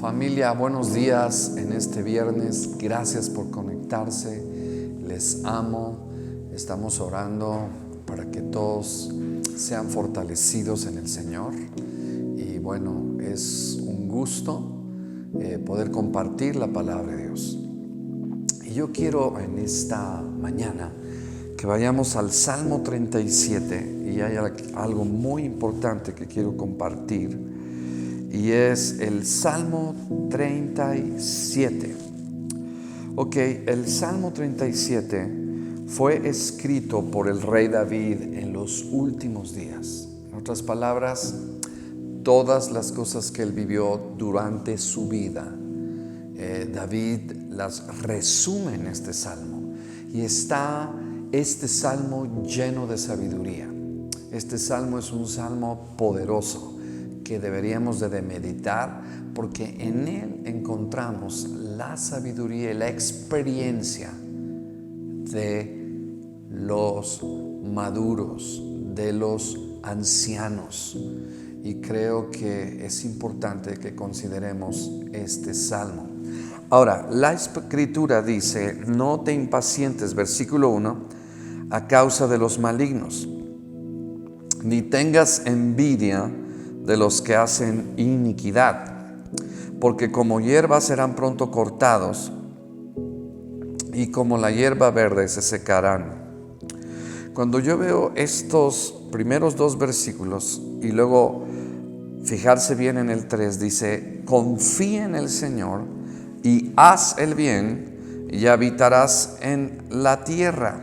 Familia, buenos días en este viernes. Gracias por conectarse. Les amo. Estamos orando para que todos sean fortalecidos en el Señor. Y bueno, es un gusto poder compartir la palabra de Dios. Y yo quiero en esta mañana que vayamos al Salmo 37. Y hay algo muy importante que quiero compartir. Y es el Salmo 37. Ok, el Salmo 37 fue escrito por el rey David en los últimos días. En otras palabras, todas las cosas que él vivió durante su vida, David las resume en este salmo. Y está este salmo lleno de sabiduría. Este salmo es un salmo poderoso que deberíamos de meditar, porque en él encontramos la sabiduría y la experiencia de los maduros, de los ancianos. Y creo que es importante que consideremos este salmo. Ahora, la escritura dice: no te impacientes, versículo 1, a causa de los malignos, ni tengas envidia de los que hacen iniquidad, porque como hierba serán pronto cortados, y como la hierba verde se secarán. Cuando yo veo estos primeros dos versículos y luego fijarse bien en el 3, dice: confía en el Señor y haz el bien, y habitarás en la tierra.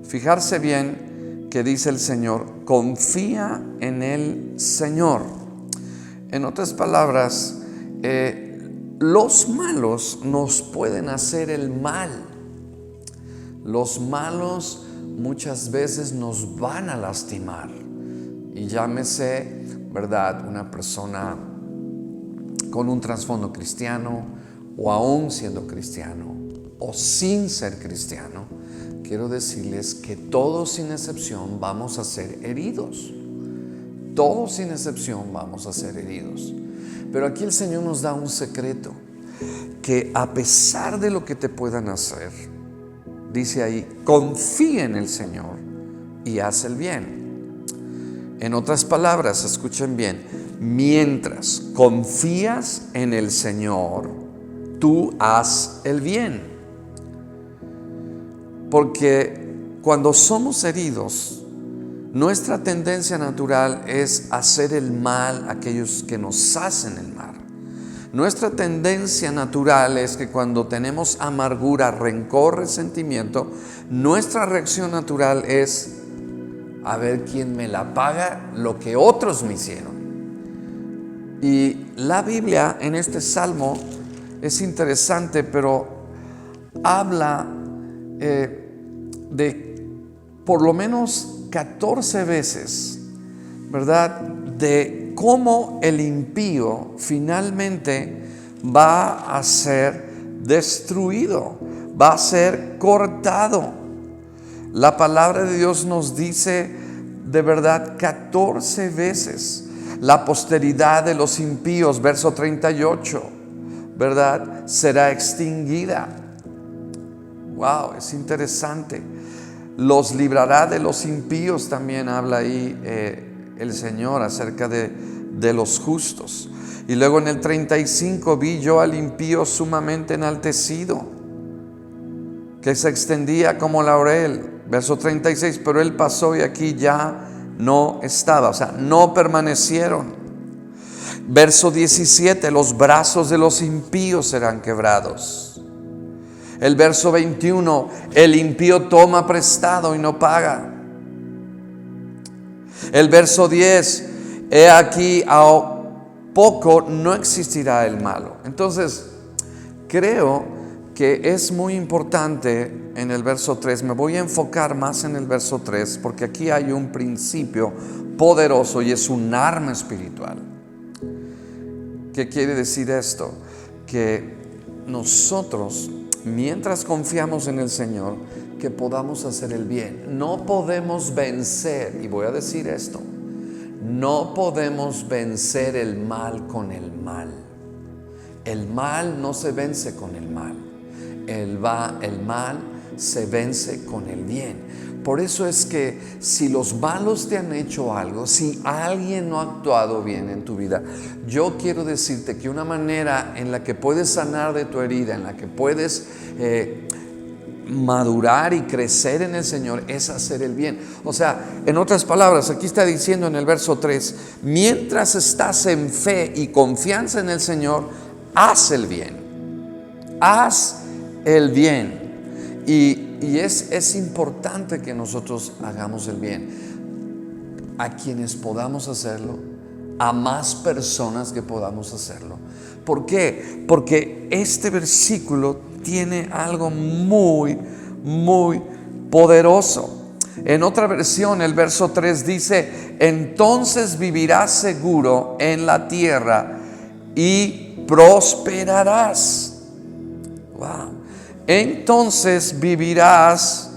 Fijarse bien que dice el Señor: confía en el Señor. En otras palabras, los malos nos pueden hacer el mal. Los malos muchas veces nos van a lastimar. Y llámese, ¿verdad?, una persona con un trasfondo cristiano, o aún siendo cristiano, o sin ser cristiano. Quiero decirles que todos sin excepción vamos a ser heridos. Todos sin excepción vamos a ser heridos. Pero aquí el Señor nos da un secreto, que a pesar de lo que te puedan hacer, dice ahí: confía en el Señor y haz el bien. En otras palabras, escuchen bien, mientras confías en el Señor, tú haz el bien. Porque cuando somos heridos, nuestra tendencia natural es hacer el mal a aquellos que nos hacen el mal. Nuestra tendencia natural es que cuando tenemos amargura, rencor, resentimiento, nuestra reacción natural es a ver quién me la paga lo que otros me hicieron. Y la Biblia en este salmo es interesante, pero habla de por lo menos 14 veces, ¿verdad?, de cómo el impío finalmente va a ser destruido, va a ser cortado. La palabra de Dios nos dice de verdad 14 veces: la posteridad de los impíos, verso 38, ¿verdad?, será extinguida. Wow, es interesante. Los librará de los impíos, también habla ahí el Señor acerca de los justos. Y luego en el 35: vi yo al impío sumamente enaltecido, que se extendía como laurel. Verso 36: pero él pasó y aquí ya no estaba, o sea, no permanecieron. Verso 17: los brazos de los impíos serán quebrados. El verso 21: el impío toma prestado y no paga. El verso 10: he aquí a poco no existirá el malo. Entonces, creo que es muy importante en el verso 3. Me voy a enfocar más en el verso 3, porque aquí hay un principio poderoso y es un arma espiritual. ¿Qué quiere decir esto? Que nosotros, mientras confiamos en el Señor, que podamos hacer el bien. No podemos vencer, y voy a decir esto, no podemos vencer el mal con el mal. El mal no se vence con el mal. El mal se vence con el bien. Por eso es que si los malos te han hecho algo, si alguien no ha actuado bien en tu vida, yo quiero decirte que una manera en la que puedes sanar de tu herida, en la que puedes madurar y crecer en el Señor, es hacer el bien. O sea, en otras palabras, aquí está diciendo en el verso 3, mientras estás en fe y confianza en el Señor, haz el bien. Haz el bien. Y es importante que nosotros hagamos el bien a quienes podamos hacerlo, a más personas que podamos hacerlo. ¿Por qué? Porque este versículo tiene algo muy, muy poderoso. En otra versión, el verso 3 dice: entonces vivirás seguro en la tierra y prosperarás. Wow. Entonces vivirás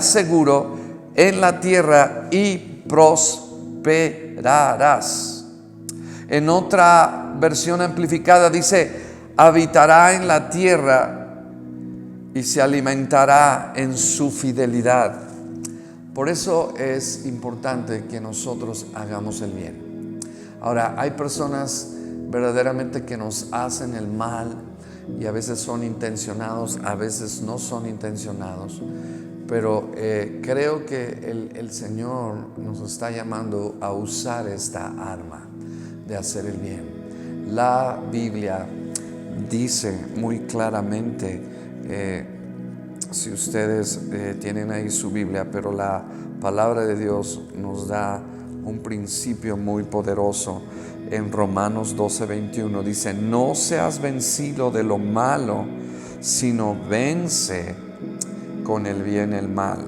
seguro en la tierra y prosperarás. En otra versión amplificada dice: habitará en la tierra y se alimentará en su fidelidad. Por eso es importante que nosotros hagamos el bien. Ahora, hay personas verdaderamente que nos hacen el mal, y a veces son intencionados, a veces no son intencionados, pero creo que el Señor nos está llamando a usar esta arma de hacer el bien. La Biblia dice muy claramente, si ustedes tienen ahí su Biblia, pero la palabra de Dios nos da un principio muy poderoso. En Romanos 12:21 dice: no seas vencido de lo malo, sino vence con el bien el mal.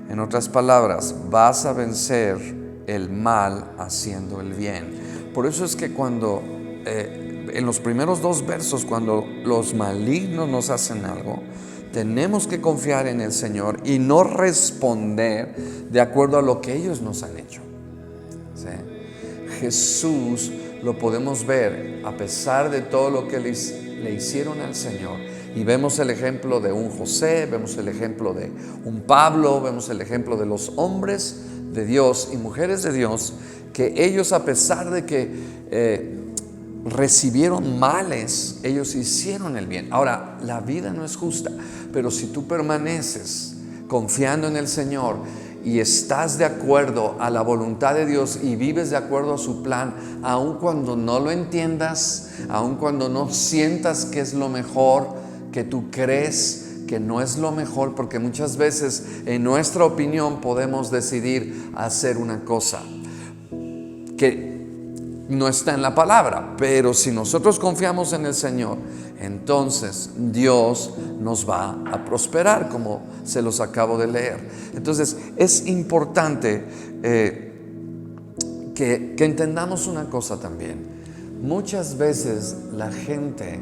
En otras palabras, vas a vencer el mal haciendo el bien. Por eso es que cuando en los primeros 2 versos, cuando los malignos nos hacen algo, tenemos que confiar en el Señor y no responder de acuerdo a lo que ellos nos han hecho. ¿Sí? Jesús lo podemos ver a pesar de todo lo que le hicieron al Señor, y vemos el ejemplo de un José, vemos el ejemplo de un Pablo, vemos el ejemplo de los hombres de Dios y mujeres de Dios, que ellos, a pesar de que recibieron males, ellos hicieron el bien. Ahora, la vida no es justa, pero si tú permaneces confiando en el Señor y estás de acuerdo a la voluntad de Dios y vives de acuerdo a su plan, aun cuando no lo entiendas, aun cuando no sientas que es lo mejor, que tú crees que no es lo mejor, porque muchas veces en nuestra opinión podemos decidir hacer una cosa que no está en la palabra, pero si nosotros confiamos en el Señor, entonces Dios nos va a prosperar, como se los acabo de leer. Entonces es importante que entendamos una cosa también. Muchas veces la gente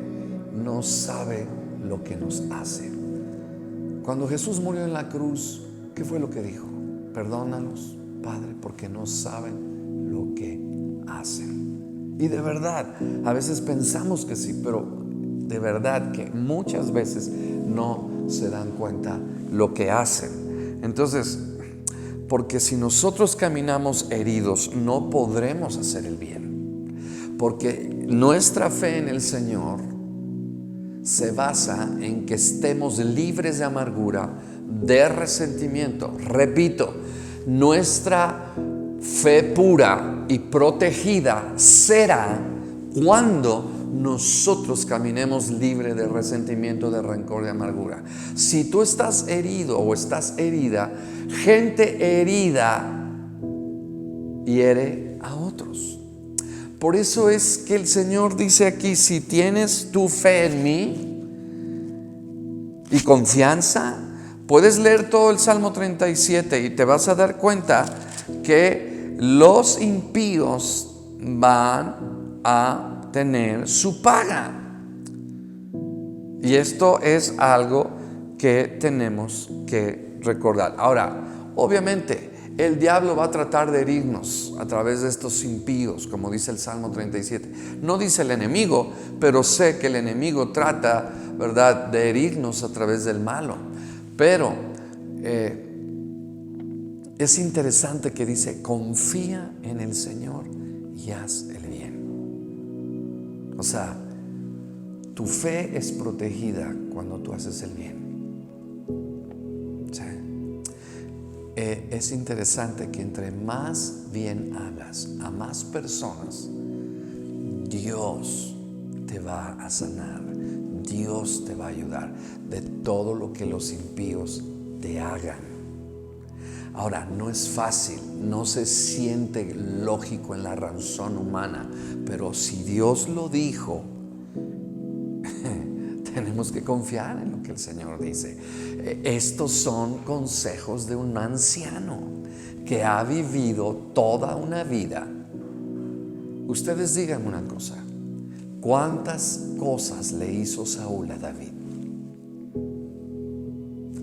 no sabe lo que nos hace. Cuando Jesús murió en la cruz, ¿qué fue lo que dijo? Perdónalos, Padre, porque no saben lo que hacen. Y de verdad, a veces pensamos que sí, pero de verdad que muchas veces no se dan cuenta lo que hacen. Entonces, porque si nosotros caminamos heridos, no podremos hacer el bien. Porque nuestra fe en el Señor se basa en que estemos libres de amargura, de resentimiento. Repito, nuestra fe pura y protegida será cuando nosotros caminemos libre de resentimiento, de rencor, de amargura. Si tú estás herido o estás herida, gente herida hiere a otros. Por eso es que el Señor dice aquí: si tienes tu fe en mí y confianza, puedes leer todo el Salmo 37 y te vas a dar cuenta que los impíos van a tener su paga. Y esto es algo que tenemos que recordar. Ahora, obviamente, El diablo va a tratar de herirnos a través de estos impíos, como dice el Salmo 37. No dice el enemigo, pero sé que el enemigo trata, ¿verdad?, de herirnos a través del malo. Pero es interesante que dice: confía en el Señor y haz el bien. O sea, tu fe es protegida cuando tú haces el bien. ¿Sí? Es interesante que entre más bien hagas a más personas, Dios te va a sanar, Dios te va a ayudar de todo lo que los impíos te hagan. Ahora, no es fácil, no se siente lógico en la razón humana, pero si Dios lo dijo, tenemos que confiar en lo que el Señor dice. Estos son consejos de un anciano que ha vivido toda una vida. Ustedes digan una cosa: ¿cuántas cosas le hizo Saúl a David?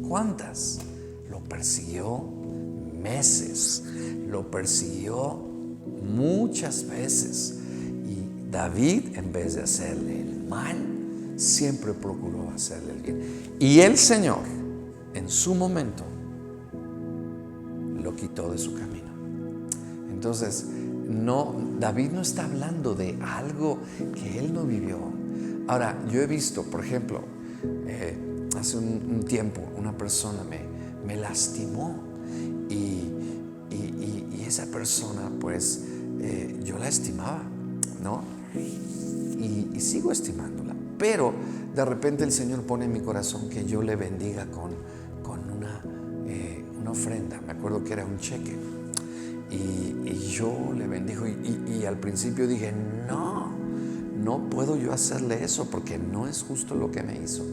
¿Cuántas? Lo persiguió meses, lo persiguió muchas veces, y David, en vez de hacerle el mal, siempre procuró hacerle el bien. Y el Señor, en su momento, lo quitó de su camino. Entonces, David no está hablando de algo que él no vivió. Ahora, yo he visto, por ejemplo, hace un tiempo una persona me lastimó, y esa persona, pues, yo la estimaba, ¿no? Y sigo estimándola, pero de repente el Señor pone en mi corazón que yo le bendiga con una ofrenda. Me acuerdo que era un cheque, y yo le bendijo, y al principio dije: no puedo yo hacerle eso, porque no es justo lo que me hizo.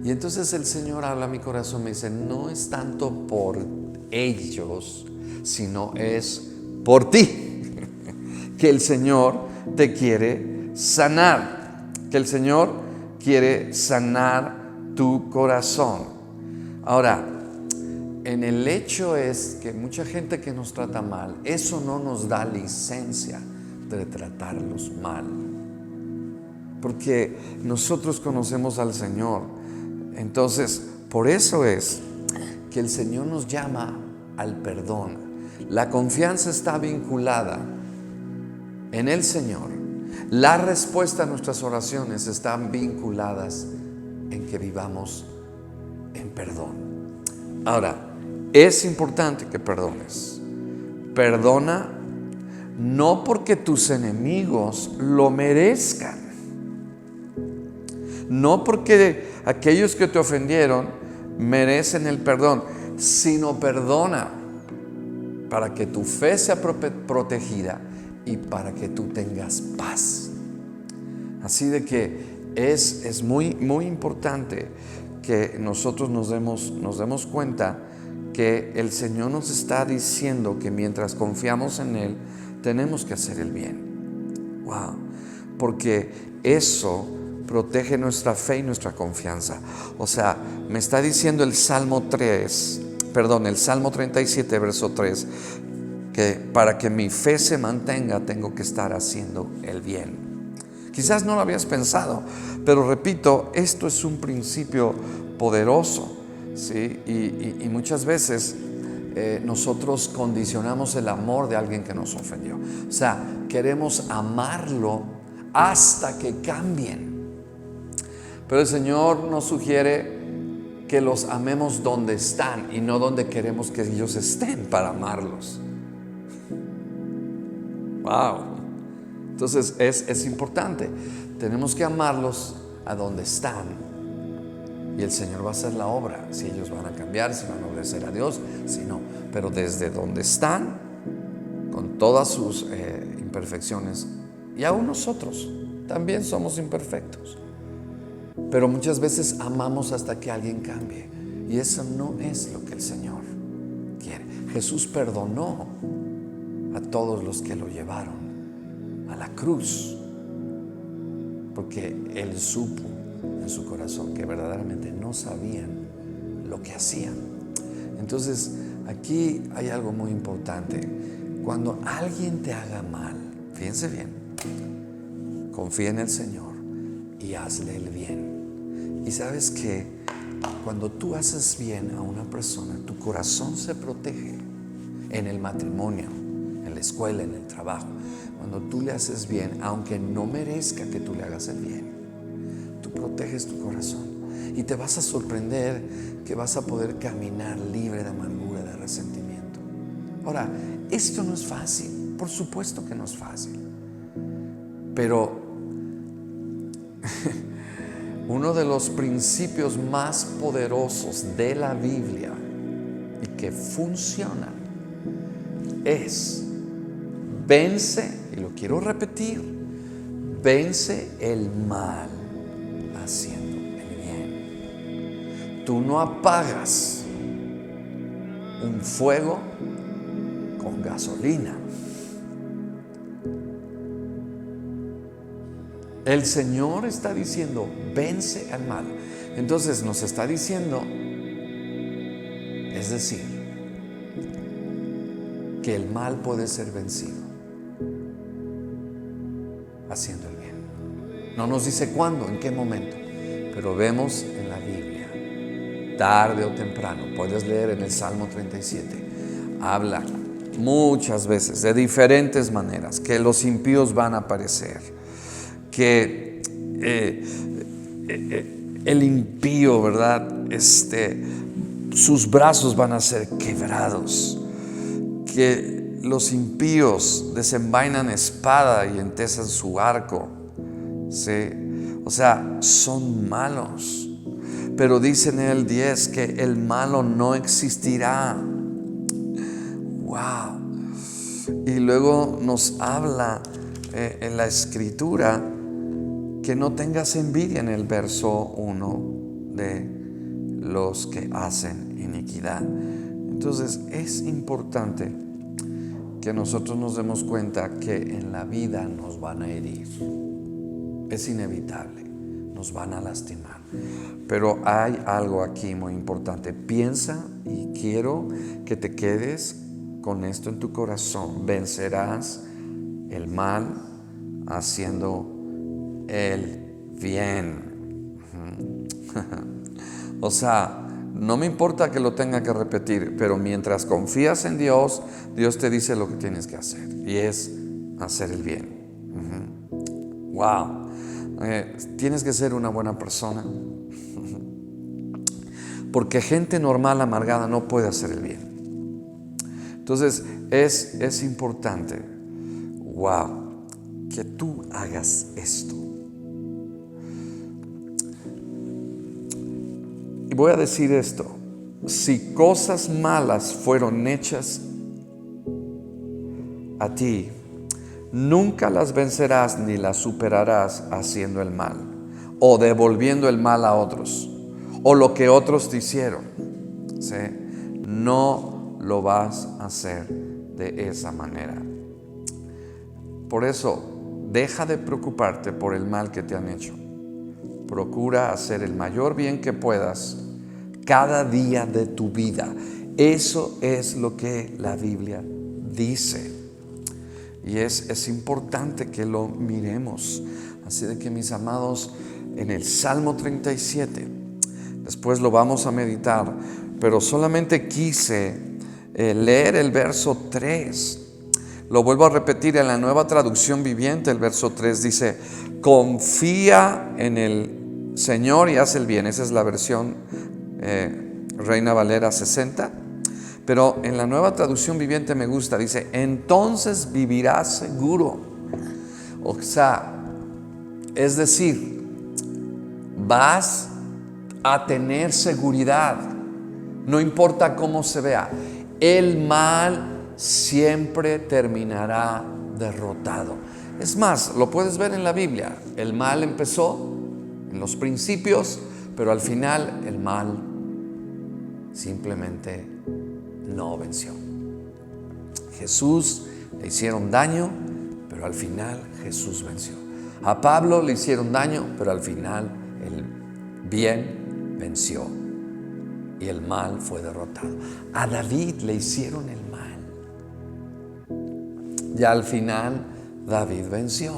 Y entonces el Señor habla a mi corazón, me dice: no es tanto por ellos, sino es por ti que el Señor te quiere sanar, que el Señor quiere sanar tu corazón. Ahora, en el hecho es que mucha gente que nos trata mal, eso no nos da licencia de tratarlos mal, porque nosotros conocemos al Señor. Entonces, por eso es que el Señor nos llama al perdón. La confianza está vinculada en el Señor. La respuesta a nuestras oraciones están vinculadas en que vivamos en perdón. Ahora, es importante que perdones. Perdona no porque tus enemigos lo merezcan, no porque aquellos que te ofendieron merecen el perdón, sino perdona para que tu fe sea protegida y para que tú tengas paz. Así de que es muy, muy importante que nosotros nos demos cuenta que el Señor nos está diciendo que mientras confiamos en Él, tenemos que hacer el bien. Wow, porque eso protege nuestra fe y nuestra confianza. O sea, me está diciendo el Salmo 37, verso 3, que para que mi fe se mantenga, tengo que estar haciendo el bien. Quizás no lo habías pensado, pero repito, esto es un principio poderoso, ¿sí? Y muchas veces nosotros condicionamos el amor de alguien que nos ofendió. O sea, queremos amarlo hasta que cambien. Pero el Señor nos sugiere que los amemos donde están y no donde queremos que ellos estén para amarlos. Wow. Entonces es importante. Tenemos que amarlos a donde están, y el Señor va a hacer la obra. Si ellos van a cambiar, si van a obedecer a Dios, si no. Pero desde donde están, con todas sus imperfecciones, y aún nosotros también somos imperfectos. Pero muchas veces amamos hasta que alguien cambie, y eso no es lo que el Señor quiere. Jesús perdonó a todos los que lo llevaron a la cruz, porque Él supo en su corazón que verdaderamente no sabían lo que hacían. Entonces aquí hay algo muy importante. Cuando alguien te haga mal, fíjense bien, confía en el Señor y hazle el bien. Y sabes que cuando tú haces bien a una persona, tu corazón se protege en el matrimonio, en la escuela, en el trabajo. Cuando tú le haces bien, aunque no merezca que tú le hagas el bien, tú proteges tu corazón y te vas a sorprender que vas a poder caminar libre de amargura, de resentimiento. Ahora, esto no es fácil, por supuesto que no es fácil, pero uno de los principios más poderosos de la Biblia y que funcionan es: vence, y lo quiero repetir, vence el mal haciendo el bien. Tú no apagas un fuego con gasolina. El Señor está diciendo, vence al mal. Entonces nos está diciendo, es decir, que el mal puede ser vencido haciendo el bien. No nos dice cuándo, en qué momento, pero vemos en la Biblia, tarde o temprano. Puedes leer en el Salmo 37, habla muchas veces, de diferentes maneras, que los impíos van a aparecer, que el impío, ¿verdad? Sus brazos van a ser quebrados, que los impíos desenvainan espada y entesan su arco, ¿sí? O sea, son malos, pero dice en el 10 que el malo no existirá. Wow. Y luego nos habla en la escritura que no tengas envidia, en el verso 1, de los que hacen iniquidad. Entonces es importante que nosotros nos demos cuenta que en la vida nos van a herir. Es inevitable, nos van a lastimar. Pero hay algo aquí muy importante. Piensa, y quiero que te quedes con esto en tu corazón: vencerás el mal haciendo el bien. O sea, no me importa que lo tenga que repetir, pero mientras confías en Dios, Dios te dice lo que tienes que hacer, y es hacer el bien. Wow. Tienes que ser una buena persona, porque gente normal, amargada, no puede hacer el bien. Entonces es importante, wow, que tú hagas esto. Y voy a decir esto: si cosas malas fueron hechas a ti, nunca las vencerás ni las superarás haciendo el mal, o devolviendo el mal a otros, o lo que otros te hicieron, ¿sí? No lo vas a hacer de esa manera. Por eso, deja de preocuparte por el mal que te han hecho. Procura hacer el mayor bien que puedas cada día de tu vida. Eso es lo que la Biblia dice. Y es importante que lo miremos. Así de que, mis amados, en el Salmo 37, después lo vamos a meditar, pero solamente quise leer el verso 3. Lo vuelvo a repetir en la Nueva Traducción Viviente. El verso 3 dice: confía en el Señor y haz el bien. Esa es la versión Reina Valera 60. Pero en la Nueva Traducción Viviente me gusta, dice: entonces vivirás seguro. O sea, es decir, vas a tener seguridad, no importa cómo se vea. El mal siempre terminará derrotado. Es más, lo puedes ver en la Biblia. El mal empezó en los principios, pero al final el mal simplemente no venció. Jesús le hicieron daño, pero al final Jesús venció. A Pablo le hicieron daño, pero al final el bien venció. y el mal fue derrotado. A David le hicieron el mal. Ya al final David venció.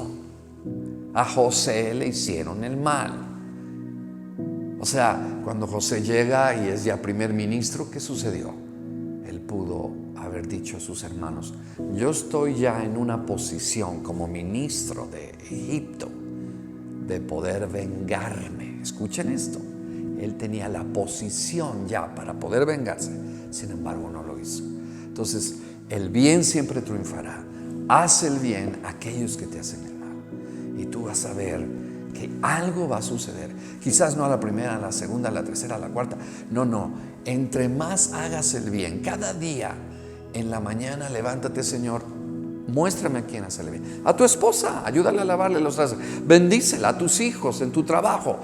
A José le hicieron el mal. O sea, cuando José llega y es ya primer ministro, ¿qué sucedió? Él pudo haber dicho a sus hermanos: yo estoy ya en una posición como ministro de Egipto de poder vengarme. Escuchen esto. Él tenía la posición ya para poder vengarse. Sin embargo, no lo hizo. Entonces, el bien siempre triunfará. Haz el bien a aquellos que te hacen el mal. Y tú vas a ver que algo va a suceder. Quizás no a la primera, a la segunda, a la tercera, a la cuarta. No. Entre más hagas el bien, cada día en la mañana levántate: Señor, muéstrame a quién hacerle bien. A tu esposa, ayúdale a lavarle los trastes. Bendícela. A tus hijos, en tu trabajo.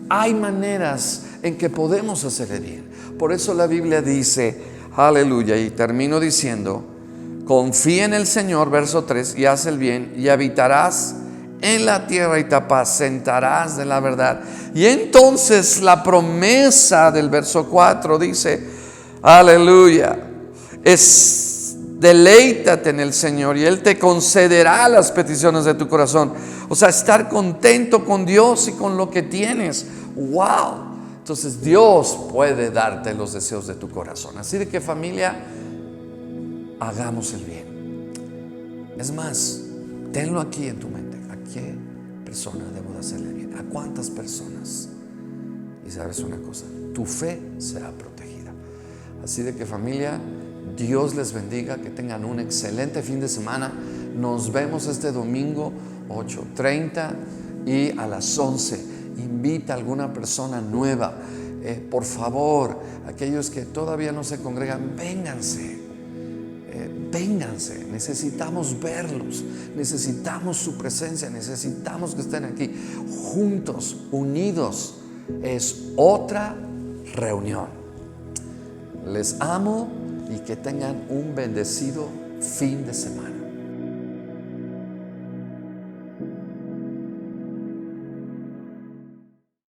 Hay maneras en que podemos hacerle bien. Por eso la Biblia dice, aleluya, y termino diciendo: confía en el Señor, verso 3, y haz el bien, y habitarás en la tierra y te apacentarás de la verdad. Y entonces la promesa del verso 4 dice, aleluya, es: deleítate en el Señor y Él te concederá las peticiones de tu corazón. O sea, estar contento con Dios y con lo que tienes. ¡Wow! Entonces Dios puede darte los deseos de tu corazón. Así de que, familia, hagamos el bien. Es más, tenlo aquí en tu mente. ¿A qué persona debo de hacerle bien? ¿A cuántas personas? Y sabes una cosa, tu fe será protegida. Así de que, familia, Dios les bendiga, que tengan un excelente fin de semana. Nos vemos este domingo 8:30 y a las 11. Invita a alguna persona nueva. Por favor, aquellos que todavía no se congregan, vénganse. Vénganse, necesitamos verlos, necesitamos su presencia, necesitamos que estén aquí juntos, unidos. Es otra reunión. Les amo y que tengan un bendecido fin de semana.